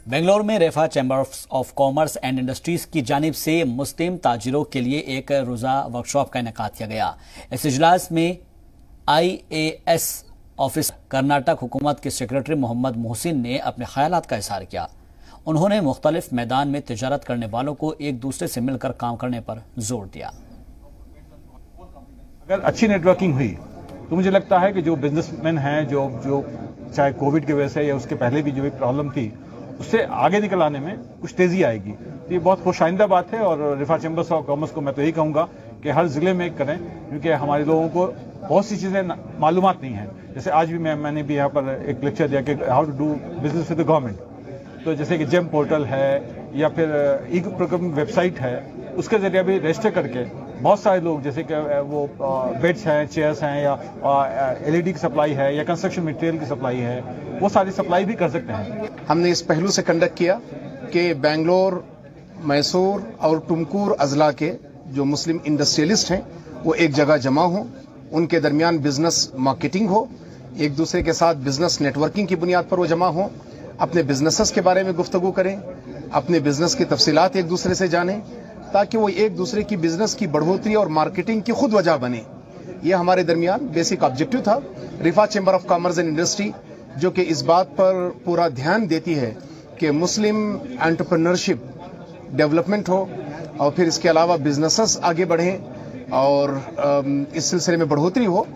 बेंगलोर में Rifah chamber of commerce and industries की जानिब से मुस्लिम ताजिरों के लिए एक रोज़ा वर्कशॉप का इनेकाद किया गया। इस इजलास में IAS ऑफिस कर्नाटक हुकूमत के सेक्रेटरी मोहम्मद मोहसिन ने अपने ख्यालात का इजहार किया। उन्होंने मुख्तलिफ मैदान में तिजारत करने वालों को एक दूसरे से मिलकर काम करने पर जोर दिया। अगर अच्छी नेटवर्किंग हुई तो मुझे लगता है कि जो बिजनेसमैन हैं जो चाहे कोविड की वजह से या उसके पहले भी जो भी प्रॉब्लम थी उससे आगे निकल आने में कुछ तेजी आएगी। तो ये बहुत खुशाइंदा बात है और रिफा चैम्बर्स ऑफ कॉमर्स को मैं तो यही कहूँगा कि हर जिले में करें, क्योंकि हमारे लोगों को बहुत सी चीज़ें मालूमात नहीं है। जैसे आज भी मैंने भी यहाँ पर एक लेक्चर दिया कि how to do business with the government. तो जैसे कि जेम पोर्टल है या फिर ई प्रोक्योरमेंट वेबसाइट है, उसके जरिए भी रजिस्टर करके बहुत सारे लोग जैसे कि वो बेड्स हैं, चेयर्स हैं या LED की सप्लाई है या कंस्ट्रक्शन मटेरियल की सप्लाई है, वो सारी सप्लाई भी कर सकते हैं। हमने इस पहलू से कंडक्ट किया कि बेंगलोर, मैसूर और टुमकुर अजला के जो मुस्लिम इंडस्ट्रियलिस्ट हैं वो एक जगह जमा हों, उनके दरमियान बिजनेस मार्केटिंग हो, एक दूसरे के साथ बिजनेस नेटवर्किंग की बुनियाद पर वो जमा हों, अपने बिजनेसेस के बारे में गुफ्तगू करें, अपने बिजनेस की तफसीलात एक दूसरे से जानें, ताकि वो एक दूसरे की बिजनेस की बढ़ोतरी और मार्केटिंग की खुद वजह बने। ये हमारे दरमियान बेसिक ऑब्जेक्टिव था। Rifah chamber of commerce and industry जो कि इस बात पर पूरा ध्यान देती है कि मुस्लिम एंटरप्रेन्योरशिप डेवलपमेंट हो और फिर इसके अलावा बिजनेसेस आगे बढ़ें और इस सिलसिले में बढ़ोतरी हो,